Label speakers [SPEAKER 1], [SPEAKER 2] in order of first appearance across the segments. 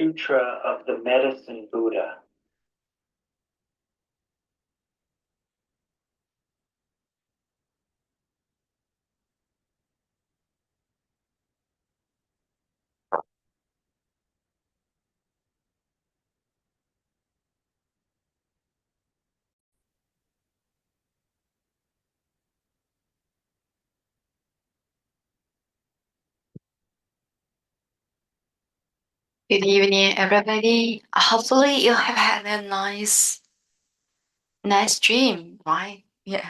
[SPEAKER 1] Sutra of the Medicine Buddha.
[SPEAKER 2] Good evening, everybody. Hopefully you have had a nice dream, right? Yeah.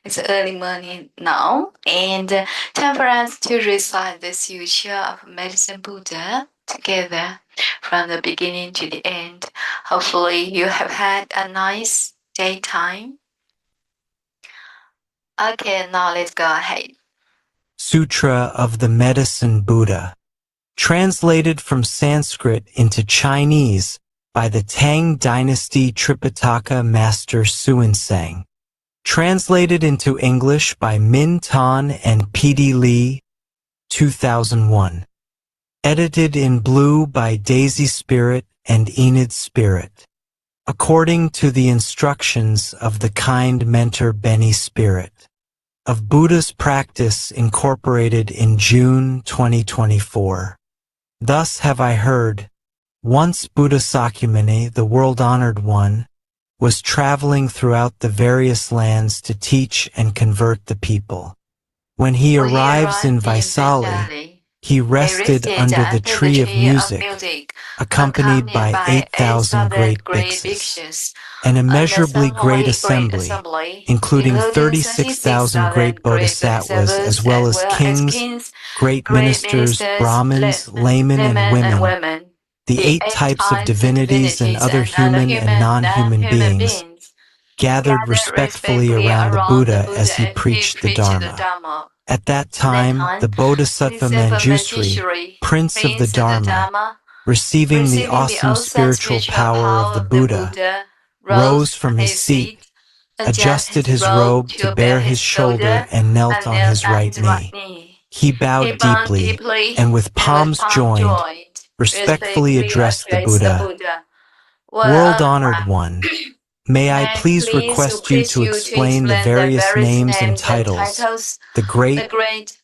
[SPEAKER 2] It's early morning now, and time for us to recite the Sutra of Medicine Buddha together from the beginning to the end. Hopefully you have had a nice daytime. Okay, now let's go ahead.
[SPEAKER 3] Sutra of the Medicine Buddha, translated from Sanskrit into Chinese by the Tang Dynasty Tripitaka Master Xuanzang, translated into English by Min Tan and P.D. Lee, 2001, edited in blue by Daisy Spirit and Enid Spirit, according to the instructions of the kind mentor Benny Spirit, of Buddha's Practice Incorporated in June 2024. Thus have I heard, once Buddha Sakyamuni, the world-honored one, was traveling throughout the various lands to teach and convert the people. When he arrives in Vaisali, he rested under the tree of music, accompanied by 8,000 great bhikshus, an immeasurably great assembly, including 36,000 great bodhisattvas as well as kings, great ministers, Brahmins, laymen, and women, the 8 types of divinities and other human and non-human beings, gathered respectfully around the Buddha as he preached the Dharma. At that time, the Bodhisattva Manjusri, Prince of the Dharma, receiving the awesome spiritual power of the Buddha, rose from his seat, adjusted his robe to bare his shoulder, and knelt on his right knee. He bowed deeply, and with palms joined, respectfully addressed the Buddha. World-honored one, may I please request you to explain the various names and titles, the great,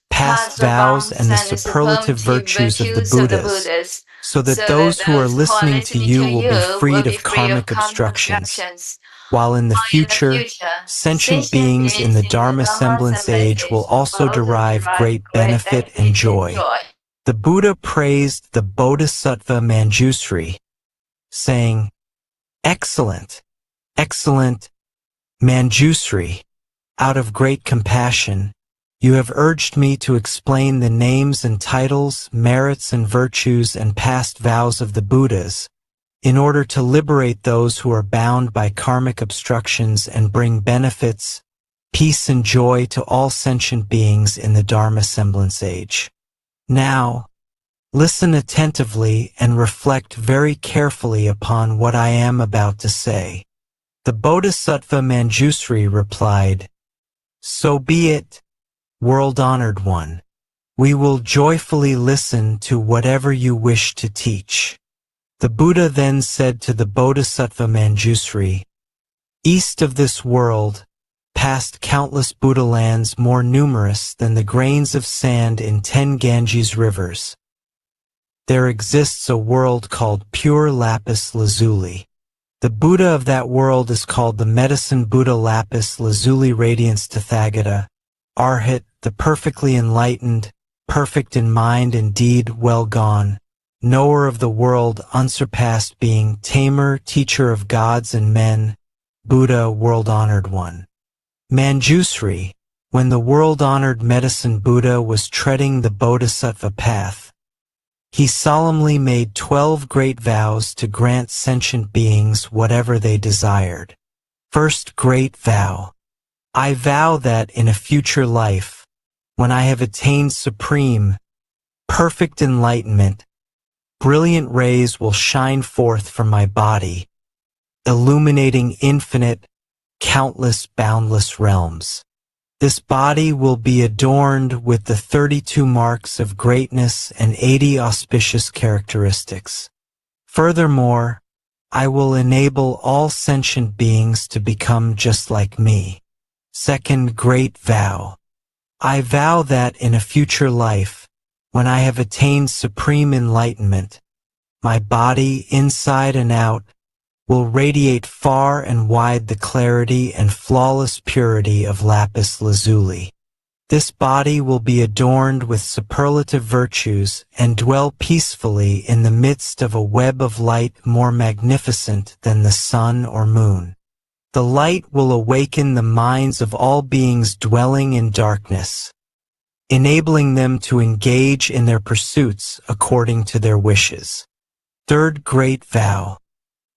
[SPEAKER 3] past vows, and the superlative virtues of the Buddhas, so that those who are listening to you will be freed of karmic obstructions, while in the future, sentient beings in the Dharma semblance age will also derive great benefit and joy. The Buddha praised the Bodhisattva Manjusri, saying, "Excellent, excellent Manjusri, out of great compassion, you have urged me to explain the names and titles, merits and virtues and past vows of the Buddhas, in order to liberate those who are bound by karmic obstructions and bring benefits, peace and joy to all sentient beings in the Dharma semblance age. Now, listen attentively and reflect very carefully upon what I am about to say." The Bodhisattva Manjusri replied, "So be it, world-honored one. We will joyfully listen to whatever you wish to teach." The Buddha then said to the Bodhisattva Manjusri, "East of this world, past countless Buddha lands more numerous than the grains of sand in 10 Ganges rivers, there exists a world called pure lapis lazuli. The Buddha of that world is called the Medicine Buddha Lapis Lazuli Radiance Tathagata, Arhat, the perfectly enlightened, perfect in mind and deed, well gone, knower of the world, unsurpassed being, tamer, teacher of gods and men, Buddha, world-honored one." Manjusri, when the world-honored Medicine Buddha was treading the Bodhisattva path, he solemnly made 12 great vows to grant sentient beings whatever they desired. First great vow: I vow that in a future life, when I have attained supreme, perfect enlightenment, brilliant rays will shine forth from my body, illuminating infinite, countless, boundless realms. This body will be adorned with the 32 marks of greatness and 80 auspicious characteristics. Furthermore, I will enable all sentient beings to become just like me. Second Great Vow. I vow that in a future life, when I have attained supreme enlightenment, my body, inside and out, will radiate far and wide the clarity and flawless purity of lapis lazuli. This body will be adorned with superlative virtues and dwell peacefully in the midst of a web of light more magnificent than the sun or moon. The light will awaken the minds of all beings dwelling in darkness, enabling them to engage in their pursuits according to their wishes. Third Great Vow.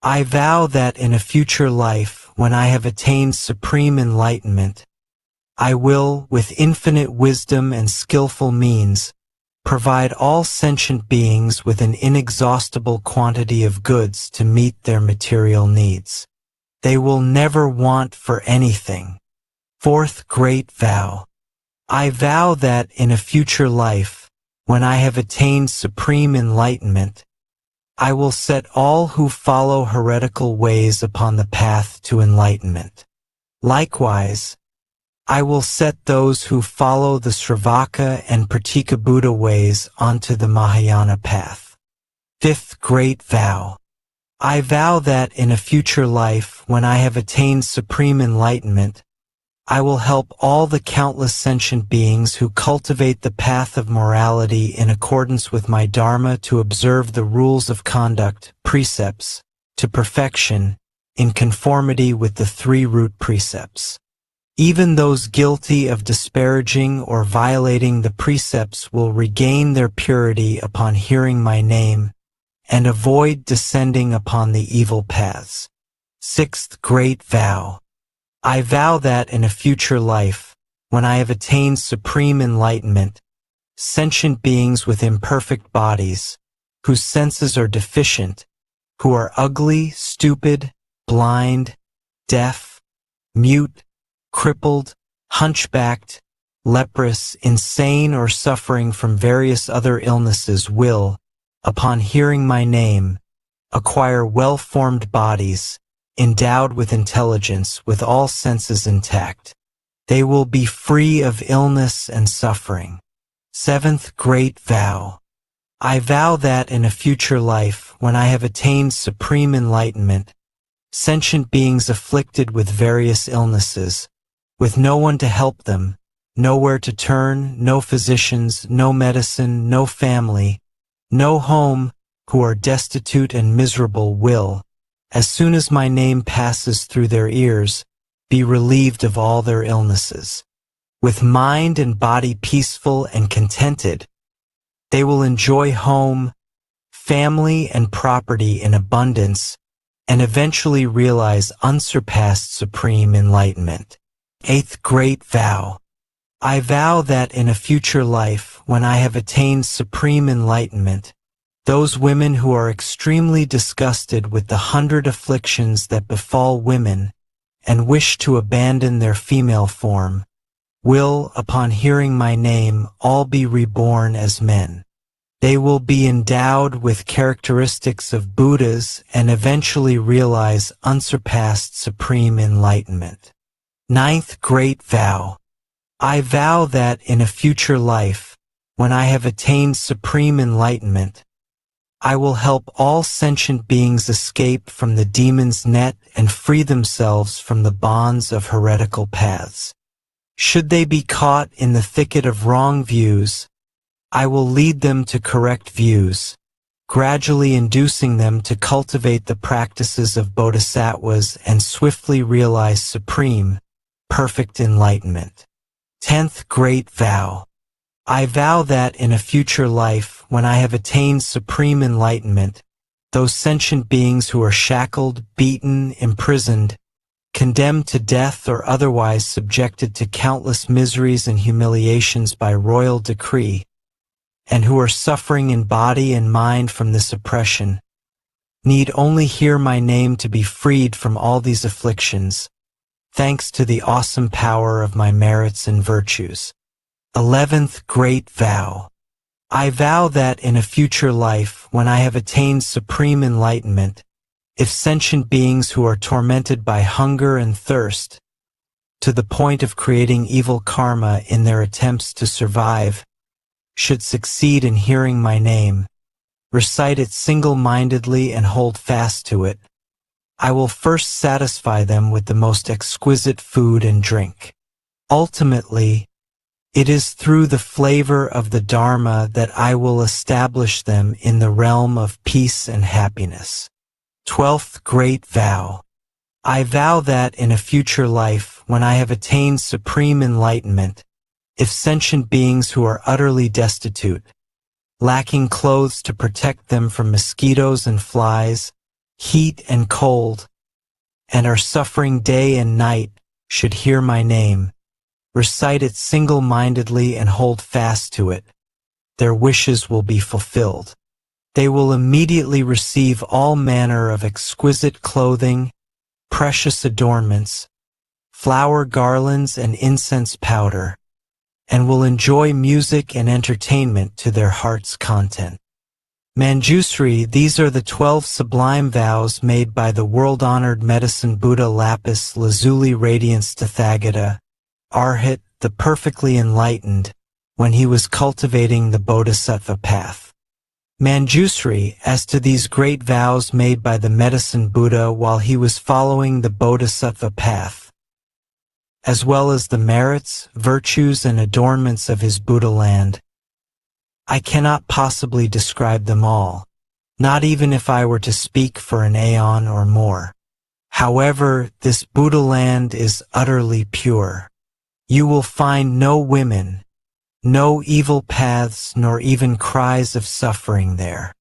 [SPEAKER 3] I vow that in a future life, when I have attained supreme enlightenment, I will, with infinite wisdom and skillful means, provide all sentient beings with an inexhaustible quantity of goods to meet their material needs. They will never want for anything. Fourth Great Vow. I vow that in a future life, when I have attained supreme enlightenment, I will set all who follow heretical ways upon the path to enlightenment. Likewise, I will set those who follow the Sravaka and Pratika Buddha ways onto the Mahayana path. Fifth Great Vow. I vow that in a future life, when I have attained supreme enlightenment, I will help all the countless sentient beings who cultivate the path of morality in accordance with my Dharma to observe the rules of conduct, precepts, to perfection, in conformity with the three root precepts. Even those guilty of disparaging or violating the precepts will regain their purity upon hearing my name and avoid descending upon the evil paths. Sixth Great Vow. I vow that in a future life, when I have attained supreme enlightenment, sentient beings with imperfect bodies, whose senses are deficient, who are ugly, stupid, blind, deaf, mute, crippled, hunchbacked, leprous, insane, or suffering from various other illnesses will, upon hearing my name, acquire well-formed bodies, endowed with intelligence, with all senses intact. They will be free of illness and suffering. Seventh Great Vow. I vow that in a future life, when I have attained supreme enlightenment, sentient beings afflicted with various illnesses, with no one to help them, nowhere to turn, no physicians, no medicine, no family, no home, who are destitute and miserable will, as soon as my name passes through their ears, be relieved of all their illnesses. With mind and body peaceful and contented, they will enjoy home, family, and property in abundance, and eventually realize unsurpassed supreme enlightenment. Eighth Great Vow. I vow that in a future life, when I have attained supreme enlightenment, those women who are extremely disgusted with the 100 afflictions that befall women and wish to abandon their female form will, upon hearing my name, all be reborn as men. They will be endowed with characteristics of Buddhas and eventually realize unsurpassed supreme enlightenment. Ninth Great Vow. I vow that in a future life, when I have attained supreme enlightenment, I will help all sentient beings escape from the demon's net and free themselves from the bonds of heretical paths. Should they be caught in the thicket of wrong views, I will lead them to correct views, gradually inducing them to cultivate the practices of Bodhisattvas and swiftly realize supreme, perfect enlightenment. 10th Great Vow. I vow that in a future life, when I have attained supreme enlightenment, those sentient beings who are shackled, beaten, imprisoned, condemned to death or otherwise subjected to countless miseries and humiliations by royal decree, and who are suffering in body and mind from this oppression, need only hear my name to be freed from all these afflictions, thanks to the awesome power of my merits and virtues. 11th Great Vow. I vow that in a future life, when I have attained supreme enlightenment, if sentient beings who are tormented by hunger and thirst, to the point of creating evil karma in their attempts to survive, should succeed in hearing my name, recite it single-mindedly and hold fast to it, I will first satisfy them with the most exquisite food and drink. Ultimately, it is through the flavor of the Dharma that I will establish them in the realm of peace and happiness. 12th Great Vow. I vow that in a future life, when I have attained supreme enlightenment, if sentient beings who are utterly destitute, lacking clothes to protect them from mosquitoes and flies, heat and cold, and are suffering day and night, should hear my name, recite it single-mindedly and hold fast to it, their wishes will be fulfilled. They will immediately receive all manner of exquisite clothing, precious adornments, flower garlands and incense powder, and will enjoy music and entertainment to their heart's content. Manjusri, these are the 12 sublime vows made by the world-honored medicine Buddha Lapis Lazuli Radiance Tathagata, Arhat, the perfectly enlightened, when he was cultivating the Bodhisattva path. Manjusri, as to these great vows made by the medicine Buddha while he was following the Bodhisattva path, as well as the merits, virtues, and adornments of his Buddha land, I cannot possibly describe them all, not even if I were to speak for an aeon or more. However, this Buddha land is utterly pure. You will find no women, no evil paths, nor even cries of suffering there.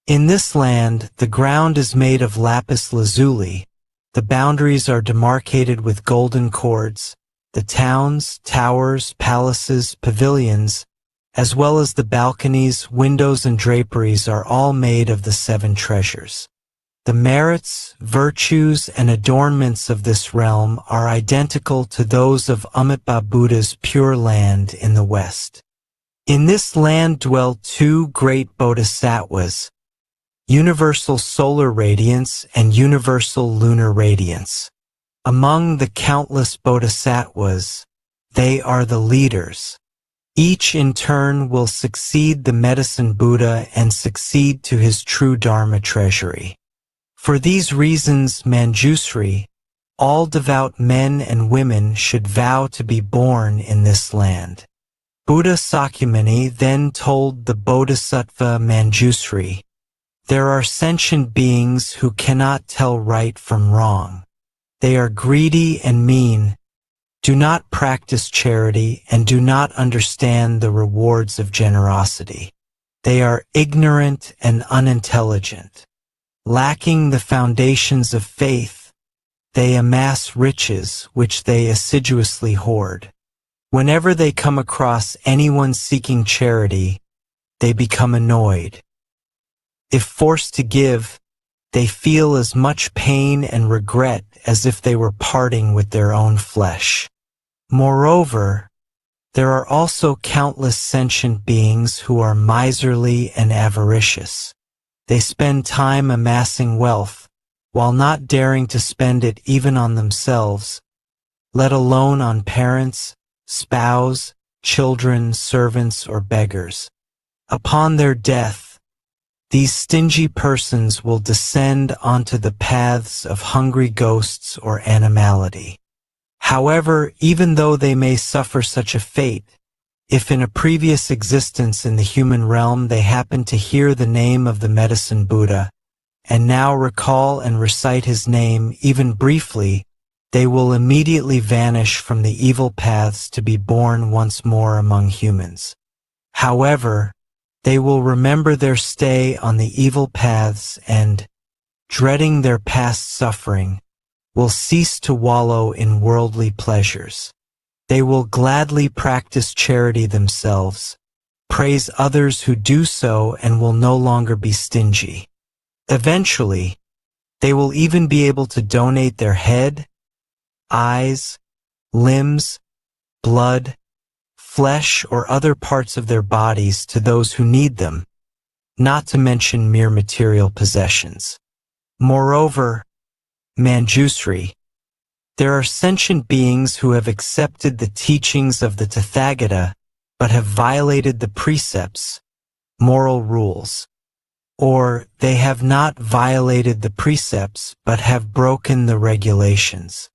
[SPEAKER 3] In this land, the ground is made of lapis lazuli, the boundaries are demarcated with golden cords, the towns, towers, palaces, pavilions, as well as the balconies, windows, and draperies are all made of the 7 treasures. The merits, virtues, and adornments of this realm are identical to those of Amitabha Buddha's Pure Land in the West. In this land dwell 2 great Bodhisattvas, universal solar radiance and universal lunar radiance. Among the countless Bodhisattvas, they are the leaders. Each in turn will succeed the medicine Buddha and succeed to his true Dharma treasury. For these reasons, Manjusri, all devout men and women should vow to be born in this land. Buddha Sakyamuni then told the Bodhisattva Manjusri, there are sentient beings who cannot tell right from wrong. They are greedy and mean, do not practice charity, and do not understand the rewards of generosity. They are ignorant and unintelligent. Lacking the foundations of faith, they amass riches which they assiduously hoard. Whenever they come across anyone seeking charity, they become annoyed. If forced to give, they feel as much pain and regret as if they were parting with their own flesh. Moreover, there are also countless sentient beings who are miserly and avaricious. They spend time amassing wealth, while not daring to spend it even on themselves, let alone on parents, spouse, children, servants, or beggars. Upon their death, these stingy persons will descend onto the paths of hungry ghosts or animality. However, even though they may suffer such a fate, if in a previous existence in the human realm they happen to hear the name of the medicine Buddha, and now recall and recite his name even briefly, they will immediately vanish from the evil paths to be born once more among humans. However, they will remember their stay on the evil paths and, dreading their past suffering, will cease to wallow in worldly pleasures. They will gladly practice charity themselves, praise others who do so, and will no longer be stingy. Eventually, they will even be able to donate their head, eyes, limbs, blood, flesh or other parts of their bodies to those who need them, not to mention mere material possessions. Moreover, Manjusri, there are sentient beings who have accepted the teachings of the Tathagata but have violated the precepts, moral rules, or they have not violated the precepts but have broken the regulations.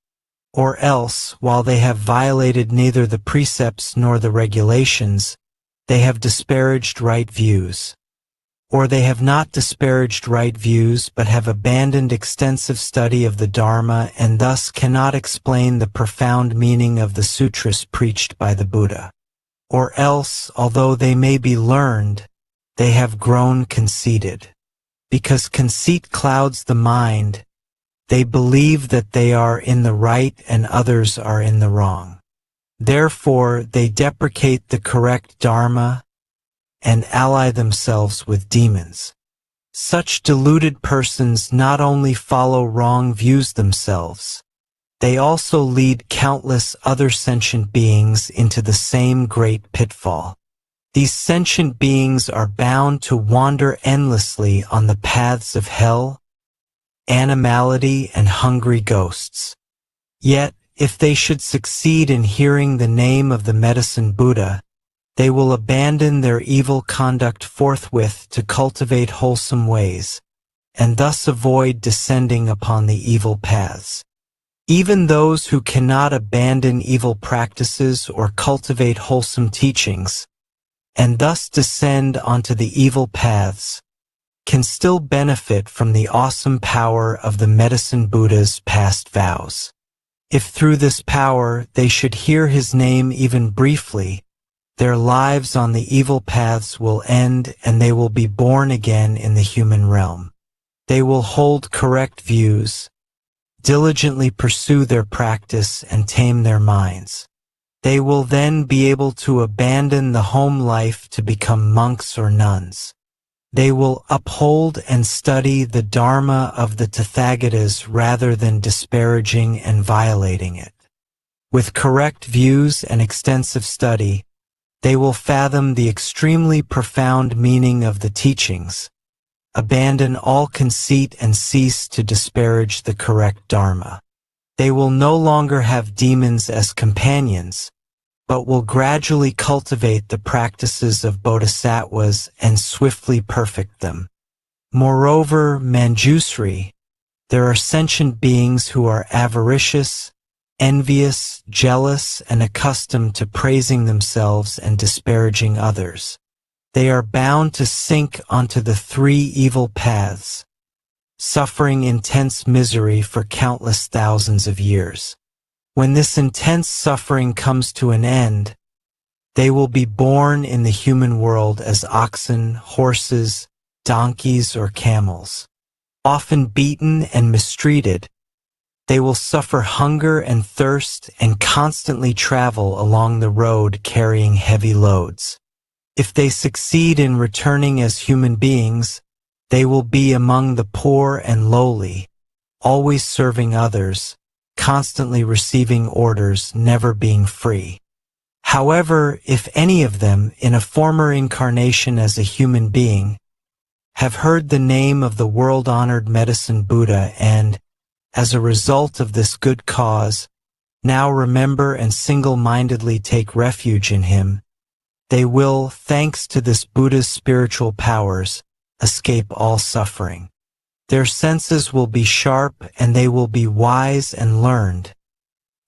[SPEAKER 3] Or else, while they have violated neither the precepts nor the regulations, they have disparaged right views. Or they have not disparaged right views but have abandoned extensive study of the Dharma and thus cannot explain the profound meaning of the sutras preached by the Buddha. Or else, although they may be learned, they have grown conceited. Because conceit clouds the mind, they believe that they are in the right and others are in the wrong. Therefore, they deprecate the correct Dharma and ally themselves with demons. Such deluded persons not only follow wrong views themselves, they also lead countless other sentient beings into the same great pitfall. These sentient beings are bound to wander endlessly on the paths of hell, animality, and hungry ghosts. Yet, if they should succeed in hearing the name of the Medicine Buddha, they will abandon their evil conduct forthwith to cultivate wholesome ways, and thus avoid descending upon the evil paths. Even those who cannot abandon evil practices or cultivate wholesome teachings, and thus descend onto the evil paths, can still benefit from the awesome power of the Medicine Buddha's past vows. If through this power they should hear his name even briefly, their lives on the evil paths will end and they will be born again in the human realm. They will hold correct views, diligently pursue their practice and tame their minds. They will then be able to abandon the home life to become monks or nuns. They will uphold and study the Dharma of the Tathagatas rather than disparaging and violating it. With correct views and extensive study, they will fathom the extremely profound meaning of the teachings, abandon all conceit and cease to disparage the correct Dharma. They will no longer have demons as companions, but will gradually cultivate the practices of Bodhisattvas and swiftly perfect them. Moreover, Manjusri, there are sentient beings who are avaricious, envious, jealous, and accustomed to praising themselves and disparaging others. They are bound to sink onto the three evil paths, suffering intense misery for countless thousands of years. When this intense suffering comes to an end, they will be born in the human world as oxen, horses, donkeys, or camels. Often beaten and mistreated, they will suffer hunger and thirst and constantly travel along the road carrying heavy loads. If they succeed in returning as human beings, they will be among the poor and lowly, always serving others, constantly receiving orders, never being free. However, if any of them, in a former incarnation as a human being, have heard the name of the world-honored Medicine Buddha and, as a result of this good cause, now remember and single-mindedly take refuge in him, they will, thanks to this Buddha's spiritual powers, escape all suffering. Their senses will be sharp and they will be wise and learned,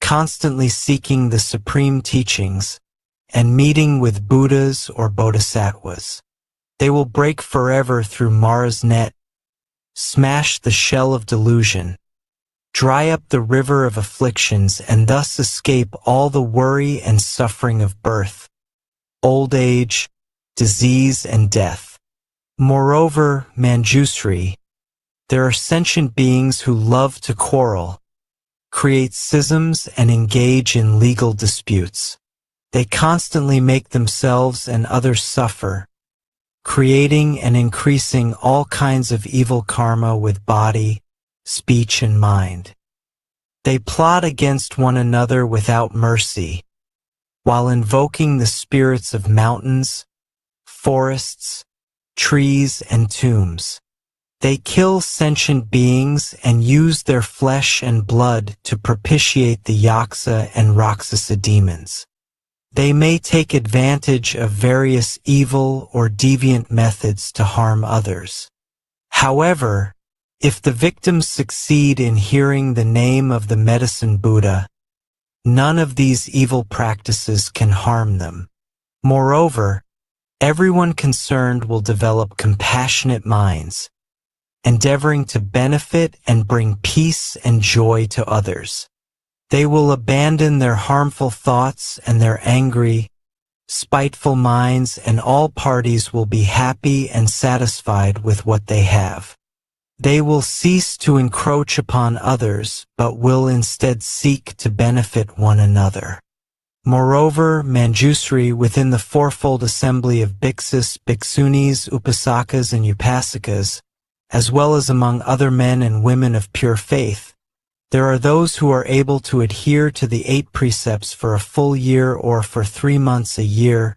[SPEAKER 3] constantly seeking the supreme teachings and meeting with Buddhas or Bodhisattvas. They will break forever through Mara's net, smash the shell of delusion, dry up the river of afflictions, and thus escape all the worry and suffering of birth, old age, disease, and death. Moreover, Manjusri, there are sentient beings who love to quarrel, create schisms, and engage in legal disputes. They constantly make themselves and others suffer, creating and increasing all kinds of evil karma with body, speech, and mind. They plot against one another without mercy, while invoking the spirits of mountains, forests, trees, and tombs. They kill sentient beings and use their flesh and blood to propitiate the Yaksa and Rakshasa demons. They may take advantage of various evil or deviant methods to harm others. However, if the victims succeed in hearing the name of the Medicine Buddha, none of these evil practices can harm them. Moreover, everyone concerned will develop compassionate minds, endeavoring to benefit and bring peace and joy to others. They will abandon their harmful thoughts and their angry, spiteful minds, and all parties will be happy and satisfied with what they have. They will cease to encroach upon others, but will instead seek to benefit one another. Moreover, Manjusri within the fourfold assembly of bhiksus, bhiksunis, upasakas, and upasakas, as well as among other men and women of pure faith, there are those who are able to adhere to the 8 precepts for a full year or for 3 months a year,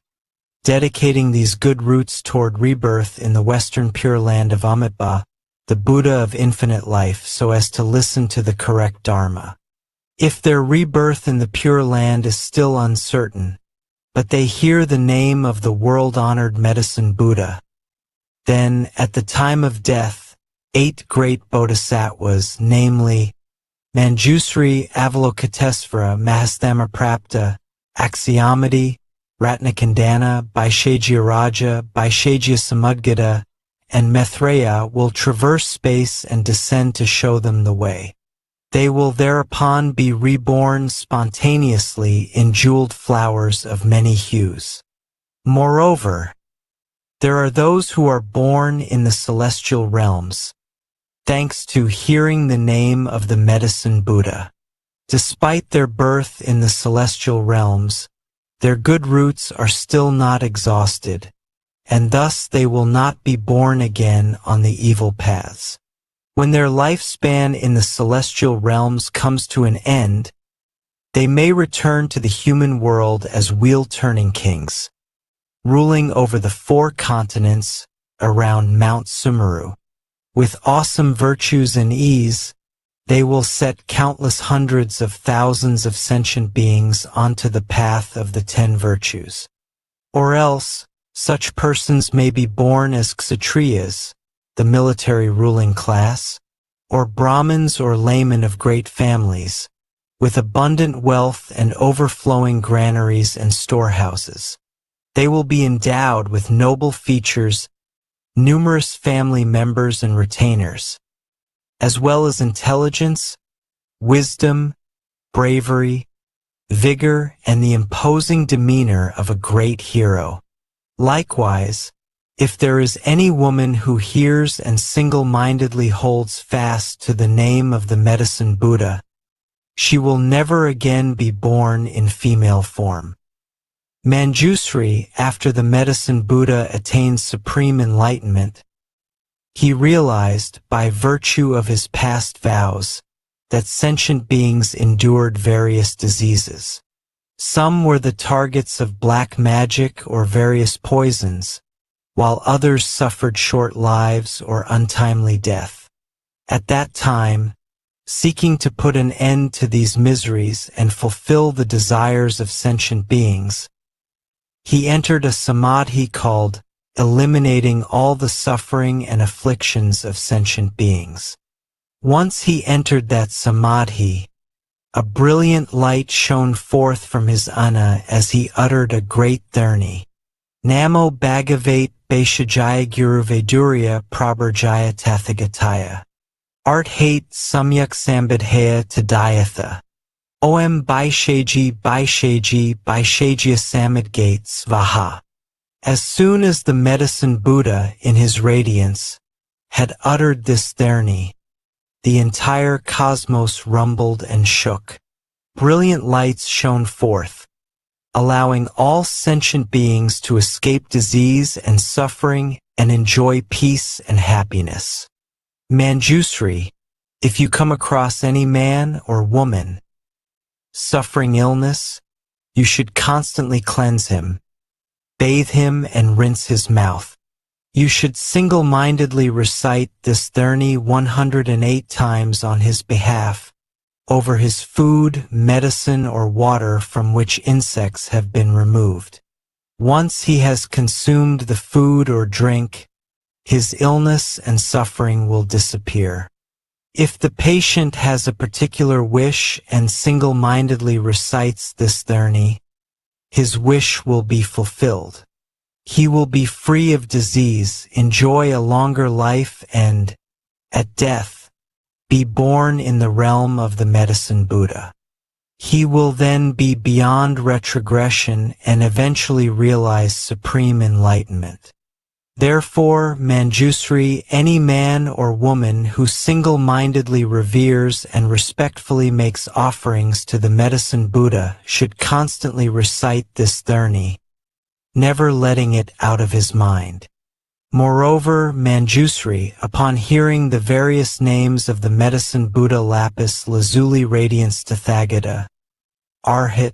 [SPEAKER 3] dedicating these good roots toward rebirth in the Western Pure Land of Amitabha, the Buddha of infinite life, so as to listen to the correct Dharma. If their rebirth in the Pure Land is still uncertain, but they hear the name of the world-honored Medicine Buddha, then, at the time of death, 8 great Bodhisattvas, namely Manjusri, Avalokitesvara, Mahasthamaprapta, Aksyamati, Ratnakandana, Vaishajyaraja, Vaishajyasamudgata, and Maitreya will traverse space and descend to show them the way. They will thereupon be reborn spontaneously in jeweled flowers of many hues. Moreover, there are those who are born in the celestial realms, thanks to hearing the name of the Medicine Buddha. Despite their birth in the celestial realms, their good roots are still not exhausted, and thus they will not be born again on the evil paths. When their lifespan in the celestial realms comes to an end, they may return to the human world as wheel-turning kings, ruling over the 4 continents around Mount Sumeru. With awesome virtues and ease, they will set countless hundreds of thousands of sentient beings onto the path of the 10 virtues. Or else, such persons may be born as Kshatriyas, the military ruling class, or Brahmins or laymen of great families, with abundant wealth and overflowing granaries and storehouses. They will be endowed with noble features, numerous family members and retainers, as well as intelligence, wisdom, bravery, vigor, and the imposing demeanor of a great hero. Likewise, if there is any woman who hears and single-mindedly holds fast to the name of the Medicine Buddha, she will never again be born in female form. Manjusri, after the Medicine Buddha attained Supreme Enlightenment, he realized, by virtue of his past vows, that sentient beings endured various diseases. Some were the targets of black magic or various poisons, while others suffered short lives or untimely death. At that time, seeking to put an end to these miseries and fulfill the desires of sentient beings, he entered a samadhi called eliminating all the suffering and afflictions of sentient beings. Once he entered that samadhi, a brilliant light shone forth from his anna as he uttered a great dharni. Namo Bhagavate Vaishajaya Guru Vedurya Prabharjaya Tathagataya. Art hate Samyak Sambadhaya Tadayatha. Om Vaishaji Vaishajya Samadgates Vaha. As soon as the Medicine Buddha, in his radiance, had uttered this dharni, the entire cosmos rumbled and shook. Brilliant lights shone forth, allowing all sentient beings to escape disease and suffering and enjoy peace and happiness. Manjusri, if you come across any man or woman suffering illness, you should constantly cleanse him, bathe him and rinse his mouth. You should single-mindedly recite this 108 times on his behalf, over his food, medicine, or water from which insects have been removed. Once he has consumed the food or drink, his illness and suffering will disappear. If the patient has a particular wish and single-mindedly recites this 30, his wish will be fulfilled. He will be free of disease, enjoy a longer life, and, at death, be born in the realm of the Medicine Buddha. He will then be beyond retrogression and eventually realize supreme enlightenment. Therefore, Manjusri, any man or woman who single-mindedly reveres and respectfully makes offerings to the Medicine Buddha should constantly recite this 30, never letting it out of his mind. Moreover, Manjusri, upon hearing the various names of the Medicine Buddha Lapis Lazuli Radiance Tathagata, Arhat,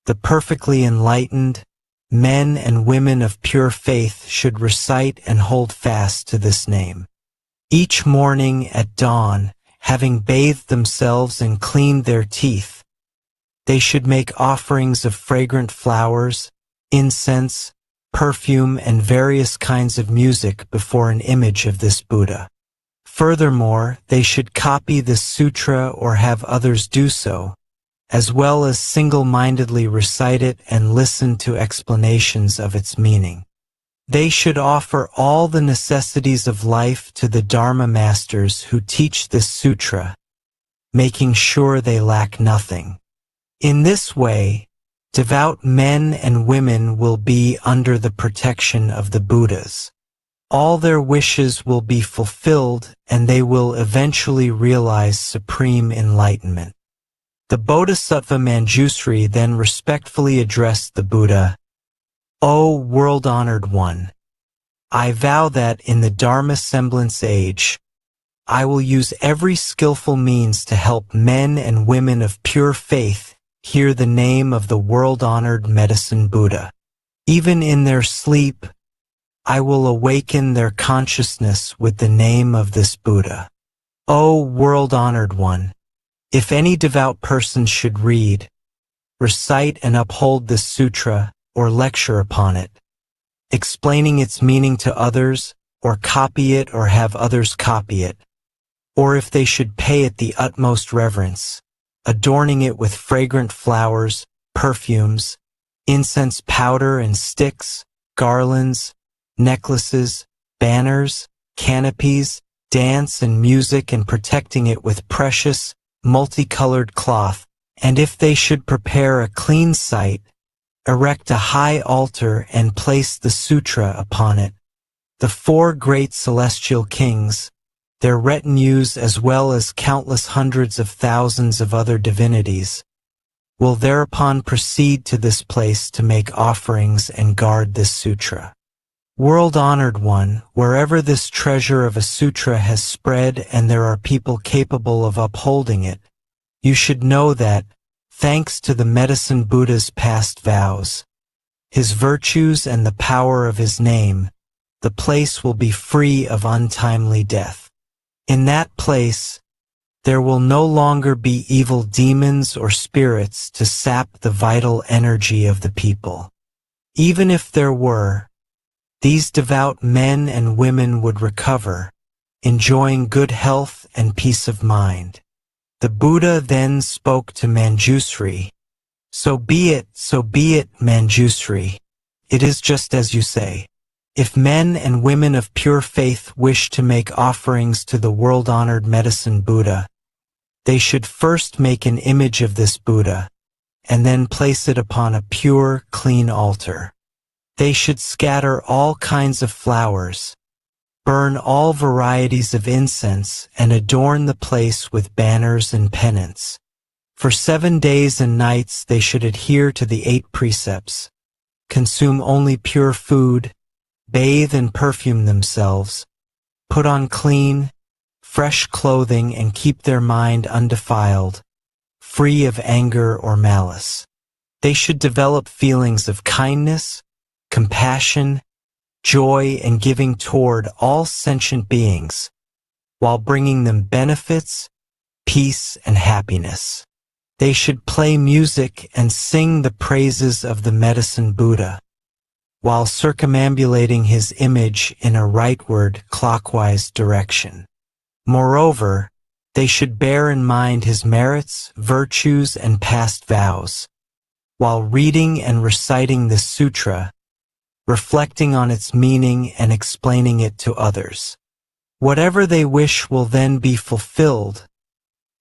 [SPEAKER 3] the perfectly enlightened, men and women of pure faith should recite and hold fast to this name. Each morning at dawn, having bathed themselves and cleaned their teeth, they should make offerings of fragrant flowers, incense, perfume, and various kinds of music before an image of this Buddha. Furthermore, they should copy this sutra or have others do so, as well as single-mindedly recite it and listen to explanations of its meaning. They should offer all the necessities of life to the Dharma masters who teach this sutra, making sure they lack nothing. In this way, devout men and women will be under the protection of the Buddhas. All their wishes will be fulfilled and they will eventually realize supreme enlightenment. The Bodhisattva Manjusri then respectfully addressed the Buddha, O world-honored one, I vow that in the Dharma semblance age, I will use every skillful means to help men and women of pure faith hear the name of the world-honored Medicine Buddha. Even in their sleep, I will awaken their consciousness with the name of this Buddha. O world-honored one, if any devout person should read, recite and uphold this sutra or lecture upon it, explaining its meaning to others, or copy it or have others copy it, or if they should pay it the utmost reverence, adorning it with fragrant flowers, perfumes, incense powder and sticks, garlands, necklaces, banners, canopies, dance and music, and protecting it with precious, multicolored cloth, and if they should prepare a clean site, erect a high altar and place the sutra upon it, the 4 great celestial kings, their retinues as well as countless hundreds of thousands of other divinities, will thereupon proceed to this place to make offerings and guard this sutra. World-honored one, wherever this treasure of a sutra has spread and there are people capable of upholding it, you should know that, thanks to the Medicine Buddha's past vows, his virtues and the power of his name, the place will be free of untimely death. In that place, there will no longer be evil demons or spirits to sap the vital energy of the people. Even if there were, these devout men and women would recover, enjoying good health and peace of mind. The Buddha then spoke to Manjusri, So be it, Manjusri. It is just as you say. If men and women of pure faith wish to make offerings to the world-honored Medicine Buddha, they should first make an image of this Buddha, and then place it upon a pure, clean altar. They should scatter all kinds of flowers, burn all varieties of incense, and adorn the place with banners and pennants. For 7 days and nights they should adhere to the 8 precepts, consume only pure food, bathe and perfume themselves, put on clean, fresh clothing, and keep their mind undefiled, free of anger or malice. They should develop feelings of kindness, compassion, joy, and giving toward all sentient beings, while bringing them benefits, peace, and happiness. They should play music and sing the praises of the Medicine Buddha, while circumambulating his image in a rightward, clockwise direction. Moreover, they should bear in mind his merits, virtues, and past vows, while reading and reciting the sutra, reflecting on its meaning and explaining it to others. Whatever they wish will then be fulfilled,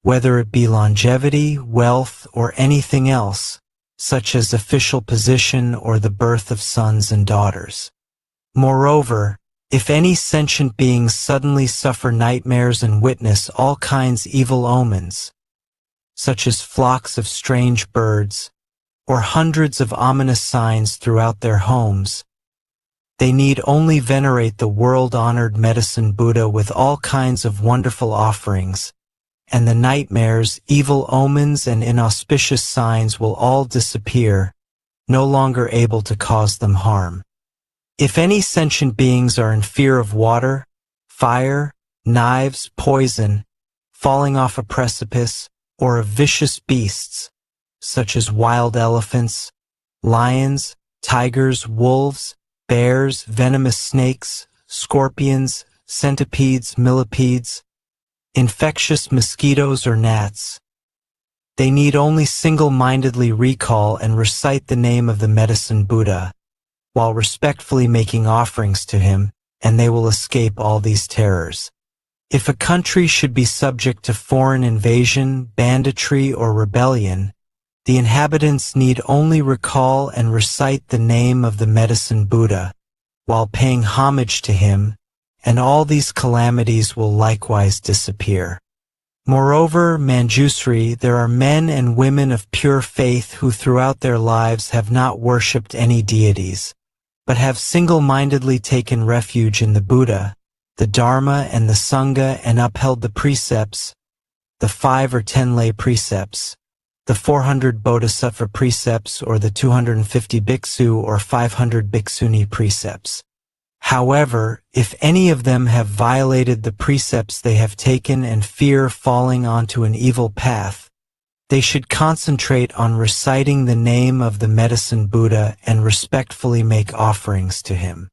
[SPEAKER 3] whether it be longevity, wealth, or anything else, such as official position or the birth of sons and daughters. Moreover, if any sentient beings suddenly suffer nightmares and witness all kinds evil omens, such as flocks of strange birds, or hundreds of ominous signs throughout their homes, they need only venerate the world-honored Medicine Buddha with all kinds of wonderful offerings, and the nightmares, evil omens, and inauspicious signs will all disappear, no longer able to cause them harm. If any sentient beings are in fear of water, fire, knives, poison, falling off a precipice, or of vicious beasts, such as wild elephants, lions, tigers, wolves, bears, venomous snakes, scorpions, centipedes, millipedes, infectious mosquitoes or gnats, they need only single-mindedly recall and recite the name of the Medicine Buddha, while respectfully making offerings to him, and they will escape all these terrors. If a country should be subject to foreign invasion, banditry, or rebellion, the inhabitants need only recall and recite the name of the Medicine Buddha, while paying homage to him, and all these calamities will likewise disappear. Moreover, Manjusri, there are men and women of pure faith who throughout their lives have not worshipped any deities, but have single-mindedly taken refuge in the Buddha, the Dharma, and the Sangha, and upheld the precepts, the 5 or 10 lay precepts, the 400 Bodhisattva precepts, or the 250 bhiksu or 500 bhikshuni precepts. However, if any of them have violated the precepts they have taken and fear falling onto an evil path, they should concentrate on reciting the name of the Medicine Buddha and respectfully make offerings to him.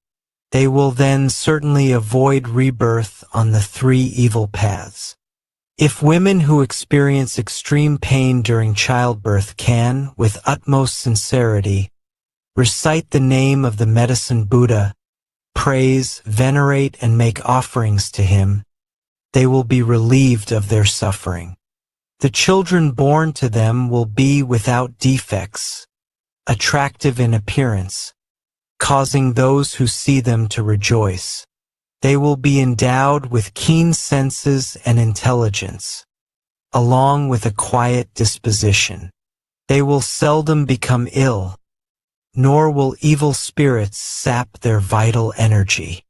[SPEAKER 3] They will then certainly avoid rebirth on the 3 evil paths. If women who experience extreme pain during childbirth can, with utmost sincerity, recite the name of the Medicine Buddha, praise, venerate, and make offerings to him, they will be relieved of their suffering. The children born to them will be without defects, attractive in appearance, causing those who see them to rejoice. They will be endowed with keen senses and intelligence, along with a quiet disposition. They will seldom become ill, nor will evil spirits sap their vital energy.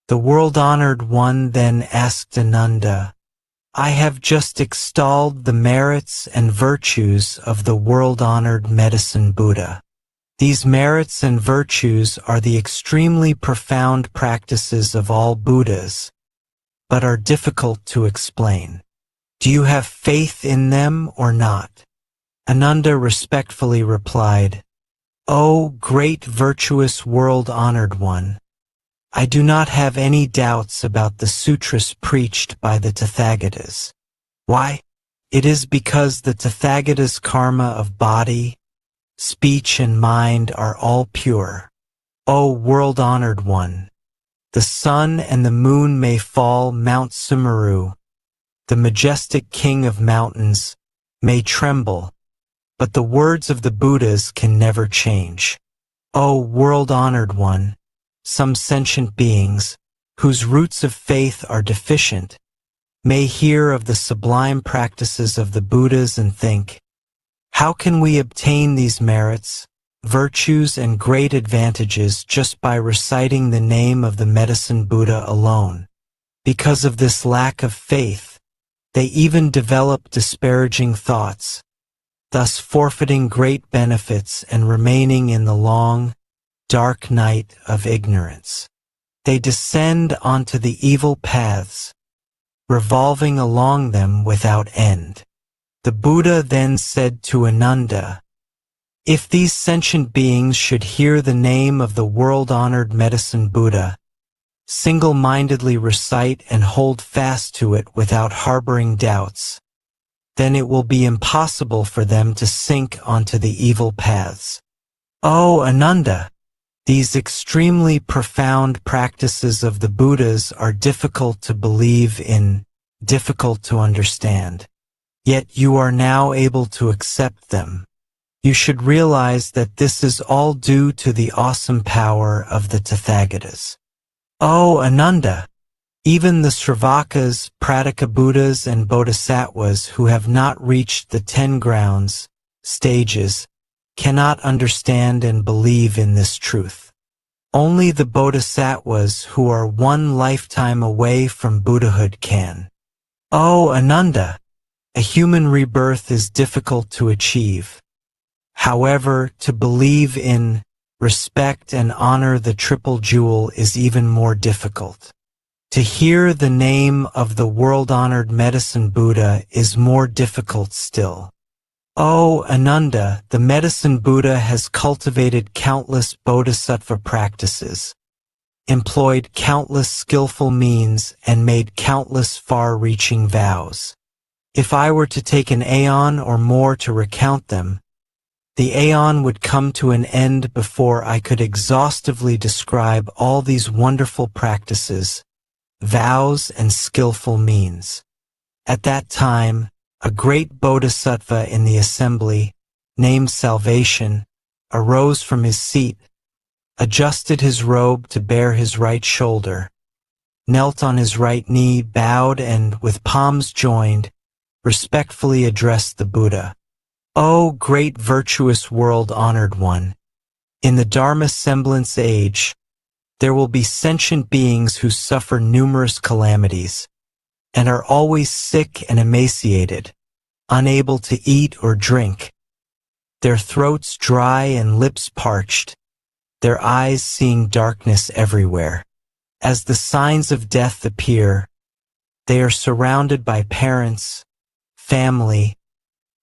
[SPEAKER 3] The world-honored one then asked Ananda, I have just extolled the merits and virtues of the world-honored Medicine Buddha. These merits and virtues are the extremely profound practices of all Buddhas, but are difficult to explain. Do you have faith in them or not? Ananda respectfully replied, O great virtuous world-honored one, I do not have any doubts about the sutras preached by the Tathagatas. Why? It is because the Tathagatas' karma of body, speech, and mind are all pure. O world-honored one, the sun and the moon may fall, Mount Sumeru, the majestic king of mountains, may tremble, but the words of the Buddhas can never change. O world-honored one, some sentient beings, whose roots of faith are deficient, may hear of the sublime practices of the Buddhas and think, how can we obtain these merits, virtues, and great advantages just by reciting the name of the Medicine Buddha alone? Because of this lack of faith, they even develop disparaging thoughts, thus forfeiting great benefits and remaining in the long, dark night of ignorance. They descend onto the evil paths, revolving along them without end. The Buddha then said to Ananda, "If these sentient beings should hear the name of the world-honored Medicine Buddha, single-mindedly recite and hold fast to it without harboring doubts, then it will be impossible for them to sink onto the evil paths." O Ananda, these extremely profound practices of the Buddhas are difficult to believe in, difficult to understand. Yet you are now able to accept them. You should realize that this is all due to the awesome power of the Tathagatas. O Ananda, even the Sravakas, Prataka Buddhas, and Bodhisattvas who have not reached the 10 grounds, stages, cannot understand and believe in this truth. Only the Bodhisattvas who are one lifetime away from Buddhahood can. O Ananda, a human rebirth is difficult to achieve. However, to believe in, respect, and honor the Triple Jewel is even more difficult. To hear the name of the world-honored Medicine Buddha is more difficult still. O Ananda, the Medicine Buddha has cultivated countless bodhisattva practices, employed countless skillful means, and made countless far-reaching vows. If I were to take an aeon or more to recount them, the aeon would come to an end before I could exhaustively describe all these wonderful practices, vows, and skillful means. At that time, a great bodhisattva in the assembly, named Salvation, arose from his seat, adjusted his robe to bare his right shoulder, knelt on his right knee, bowed, and, with palms joined, respectfully addressed the Buddha. O great virtuous world-honored one, in the Dharma semblance age, there will be sentient beings who suffer numerous calamities, and are always sick and emaciated, unable to eat or drink, their throats dry and lips parched, their eyes seeing darkness everywhere. As the signs of death appear, they are surrounded by parents, family,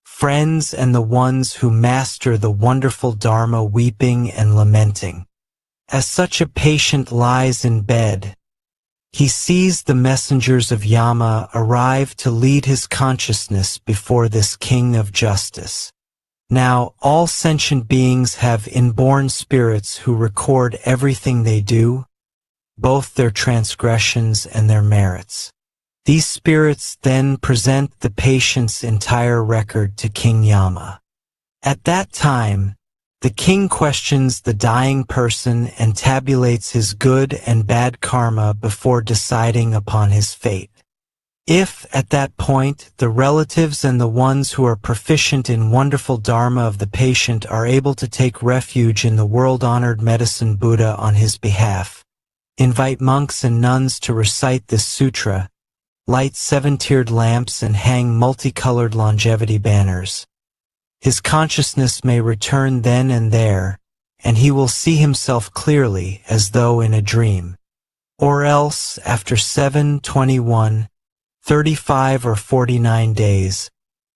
[SPEAKER 3] friends, and the ones who master the wonderful Dharma weeping and lamenting. As such a patient lies in bed, he sees the messengers of Yama arrive to lead his consciousness before this king of justice. Now, all sentient beings have inborn spirits who record everything they do, both their transgressions and their merits. These spirits then present the patient's entire record to King Yama. At that time, the king questions the dying person and tabulates his good and bad karma before deciding upon his fate. If, at that point, the relatives and the ones who are proficient in wonderful dharma of the patient are able to take refuge in the world-honored Medicine Buddha on his behalf, invite monks and nuns to recite this sutra, light 7-tiered lamps, and hang multicolored longevity banners, his consciousness may return then and there, and he will see himself clearly as though in a dream. Or else, after 7, 21, 35, or 49 days,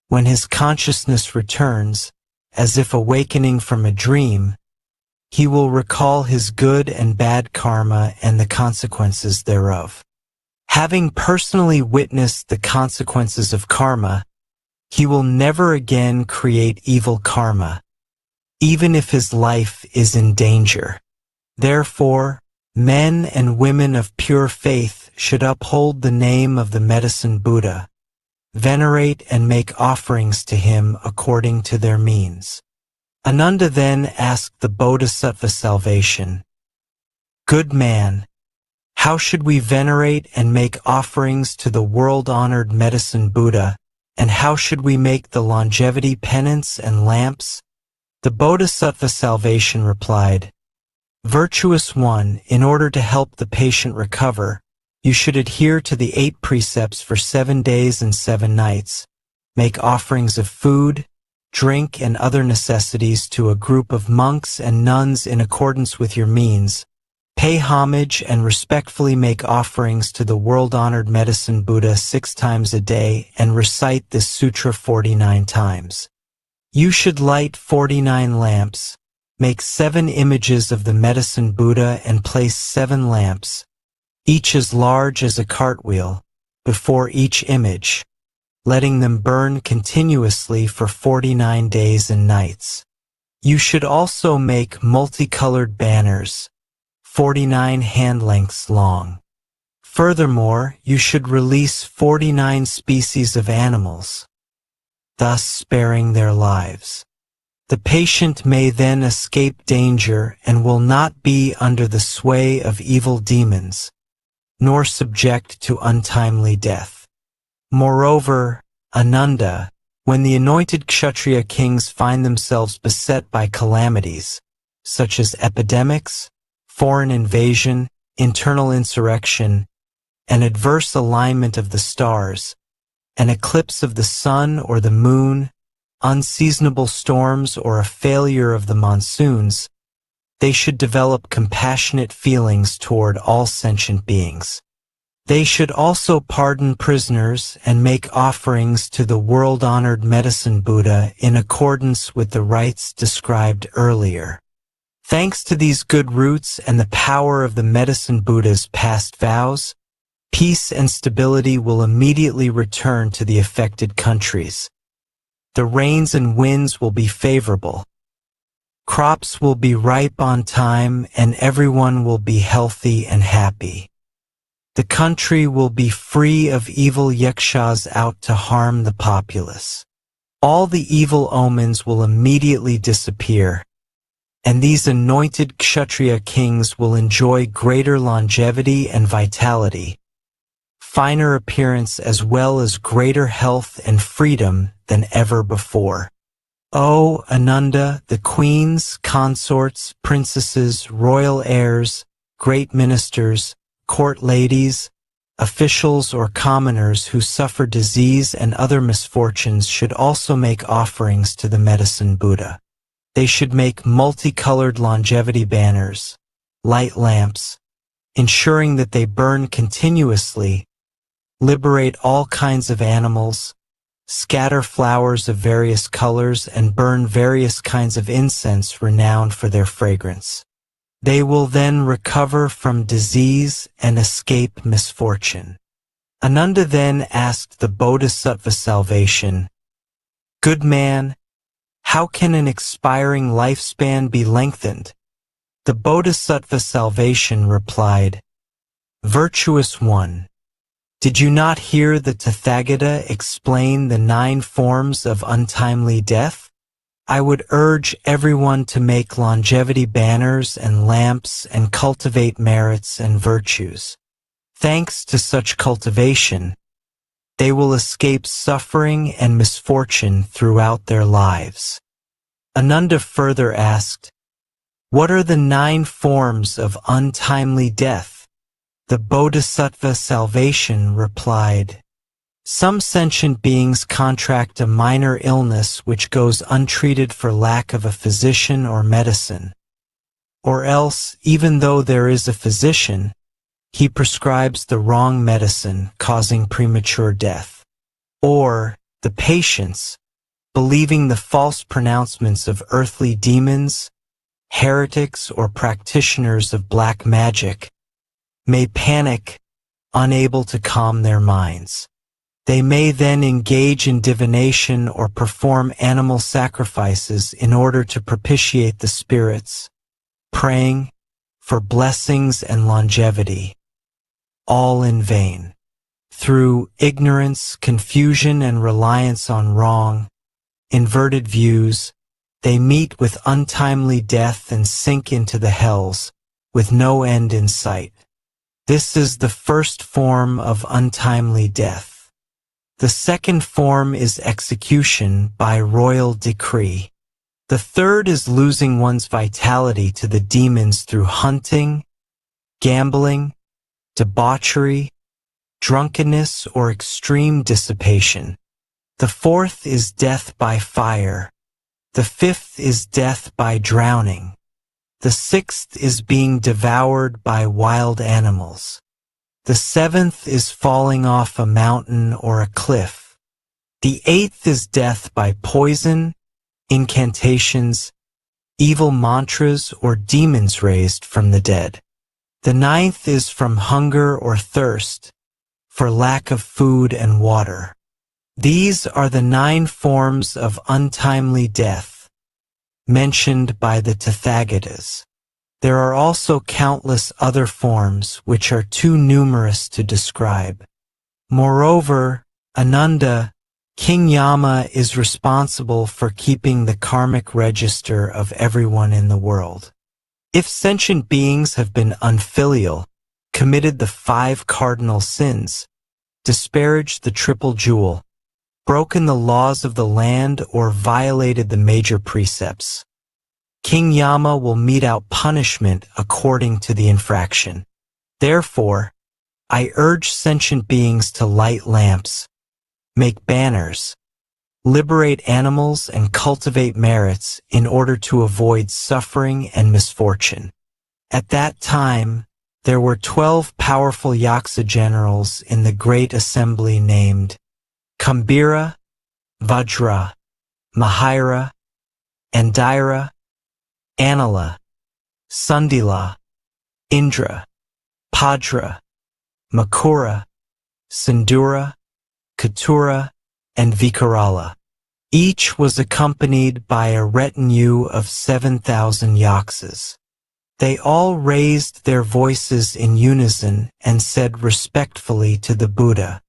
[SPEAKER 3] when his consciousness returns, as if awakening from a dream, he will recall his good and bad karma and the consequences thereof. Having personally witnessed the consequences of karma, he will never again create evil karma, even if his life is in danger. Therefore, men and women of pure faith should uphold the name of the Medicine Buddha, venerate and make offerings to him according to their means. Ananda then asked the Bodhisattva Salvation, "Good man, how should we venerate and make offerings to the world-honored Medicine Buddha, and how should we make the longevity penance and lamps?" The Bodhisattva Salvation replied, "Virtuous one, in order to help the patient recover, you should adhere to the 8 precepts for 7 days and 7 nights, make offerings of food, drink, and other necessities to a group of monks and nuns in accordance with your means. Pay homage and respectfully make offerings to the world-honored Medicine Buddha 6 times a day and recite this sutra 49 times. You should light 49 lamps, make 7 images of the Medicine Buddha and place 7 lamps, each as large as a cartwheel, before each image, letting them burn continuously for 49 days and nights. You should also make multicolored banners, 49 hand lengths long. Furthermore, you should release 49 species of animals, thus sparing their lives. The patient may then escape danger and will not be under the sway of evil demons, nor subject to untimely death. Moreover, Ananda, when the anointed Kshatriya kings find themselves beset by calamities, such as epidemics, foreign invasion, internal insurrection, an adverse alignment of the stars, an eclipse of the sun or the moon, unseasonable storms, or a failure of the monsoons, they should develop compassionate feelings toward all sentient beings. They should also pardon prisoners and make offerings to the world-honored Medicine Buddha in accordance with the rites described earlier. Thanks to these good roots and the power of the Medicine Buddha's past vows, peace and stability will immediately return to the affected countries. The rains and winds will be favorable. Crops will be ripe on time, and everyone will be healthy and happy. The country will be free of evil yakshas out to harm the populace. All the evil omens will immediately disappear, and these anointed Kshatriya kings will enjoy greater longevity and vitality, finer appearance, as well as greater health and freedom than ever before. O Ananda, the queens, consorts, princesses, royal heirs, great ministers, court ladies, officials, or commoners who suffer disease and other misfortunes should also make offerings to the Medicine Buddha. They should make multicolored longevity banners, light lamps, ensuring that they burn continuously, liberate all kinds of animals, scatter flowers of various colors, and burn various kinds of incense renowned for their fragrance. They will then recover from disease and escape misfortune. Ananda then asked the Bodhisattva salvation, "Good man, how can an expiring lifespan be lengthened?" The Bodhisattva salvation replied, "Virtuous one, did you not hear the Tathagata explain the 9 forms of untimely death? I would urge everyone to make longevity banners and lamps and cultivate merits and virtues. Thanks to such cultivation, they will escape suffering and misfortune throughout their lives." Ananda further asked, "What are the 9 forms of untimely death?" The Bodhisattva salvation replied, "Some sentient beings contract a minor illness which goes untreated for lack of a physician or medicine. Or else, even though there is a physician, he prescribes the wrong medicine, causing premature death. Or the patients, believing the false pronouncements of earthly demons, heretics, or practitioners of black magic, may panic, unable to calm their minds. They may then engage in divination or perform animal sacrifices in order to propitiate the spirits, praying for blessings and longevity, all in vain. Through ignorance, confusion, and reliance on wrong, inverted views, they meet with untimely death and sink into the hells, with no end in sight. This is the first form of untimely death. The second form is execution by royal decree. The third is losing one's vitality to the demons through hunting, gambling, debauchery, drunkenness, or extreme dissipation. The fourth is death by fire, The 5th is death by drowning. The 6th is being devoured by wild animals. The 7th is falling off a mountain or a cliff. The 8th is death by poison, incantations, evil mantras, or demons raised from the dead. The 9th is from hunger or thirst, for lack of food and water. These are the 9 forms of untimely death mentioned by the Tathagatas. There are also countless other forms which are too numerous to describe. Moreover, Ananda, King Yama is responsible for keeping the karmic register of everyone in the world. If sentient beings have been unfilial, committed the 5 cardinal sins, disparaged the triple jewel, broken the laws of the land, or violated the major precepts, King Yama will mete out punishment according to the infraction. Therefore, I urge sentient beings to light lamps, make banners, liberate animals, and cultivate merits in order to avoid suffering and misfortune. At that time, there were 12 powerful Yaksa generals in the great assembly named Kambira, Vajra, Mahira, Andira, Anila, Sundila, Indra, Padra, Makura, Sindura, Katura, and Vikarala. Each was accompanied by a retinue of 7,000 yaksas. They all raised their voices in unison and said respectfully to the Buddha,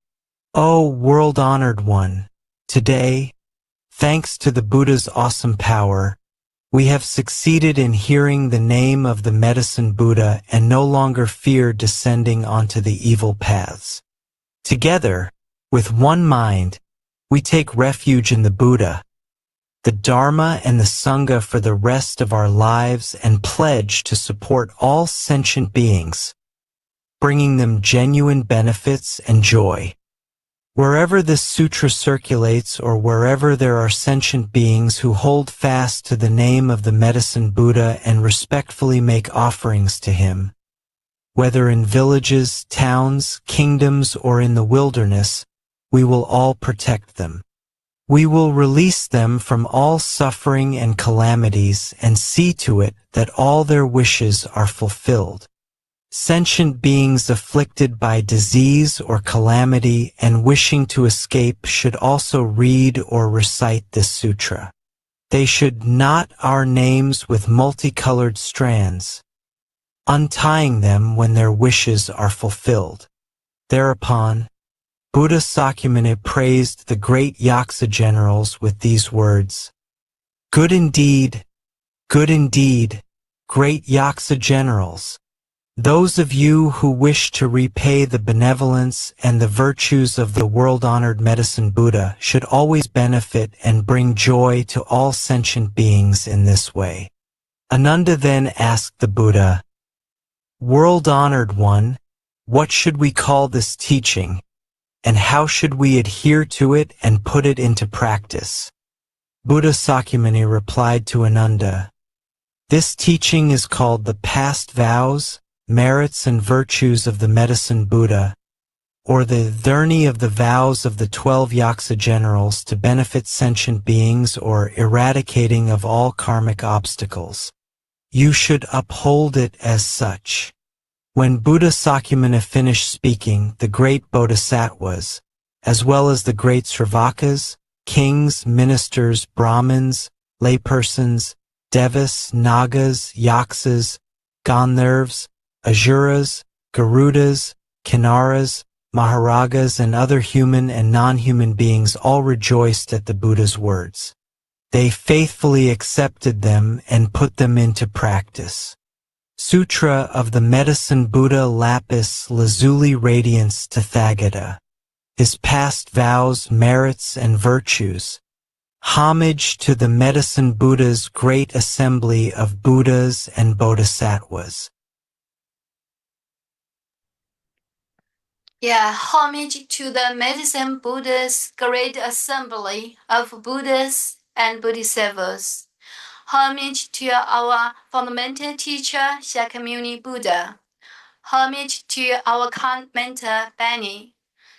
[SPEAKER 3] "O world-honored one, today, thanks to the Buddha's awesome power, we have succeeded in hearing the name of the Medicine Buddha and no longer fear descending onto the evil paths. Together, with one mind, we take refuge in the Buddha, the Dharma, and the Sangha for the rest of our lives and pledge to support all sentient beings, bringing them genuine benefits and joy. Wherever this sutra circulates or wherever there are sentient beings who hold fast to the name of the Medicine Buddha and respectfully make offerings to him, whether in villages, towns, kingdoms, or in the wilderness, we will all protect them. We will release them from all suffering and calamities and see to it that all their wishes are fulfilled. Sentient beings afflicted by disease or calamity and wishing to escape should also read or recite this sutra. They should knot our names with multicolored strands, untying them when their wishes are fulfilled." Thereupon, Buddha Sakyamuni praised the great Yaksa generals with these words, good indeed, great Yaksa generals. Those of you who wish to repay the benevolence and the virtues of the world-honored Medicine Buddha should always benefit and bring joy to all sentient beings in this way." Ananda then asked the Buddha, "World-honored one, what should we call this teaching, and how should we adhere to it and put it into practice?" Buddha Sakyamuni replied to Ananda, "This teaching is called the past vows, merits, and virtues of the Medicine Buddha, or the Dharni of the vows of the 12 Yaksa generals to benefit sentient beings or eradicating of all karmic obstacles. You should uphold it as such." When Buddha Sakyamuni finished speaking, the great Bodhisattvas, as well as the great Sravakas, kings, ministers, Brahmins, laypersons, Devas, Nagas, Yaksas, Gandharvas, Asuras, Garudas, Kinnaras, Maharagas, and other human and non-human beings all rejoiced at the Buddha's words. They faithfully accepted them and put them into practice. Sutra of the Medicine Buddha Lapis Lazuli Radiance Tathagata. His past vows, merits, and virtues. Homage to the Medicine Buddha's great assembly of Buddhas and Bodhisattvas.
[SPEAKER 2] Yeah, homage to the Medicine Buddha's great assembly of Buddhas and Bodhisattvas. Homage to our fundamental teacher, Shakyamuni Buddha. Homage to our kind mentor, Benny.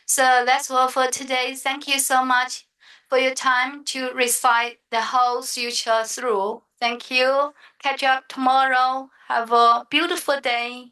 [SPEAKER 2] So that's all for today. Thank you so much for your time to recite the whole sutra through. Thank you. Catch up tomorrow. Have a beautiful day.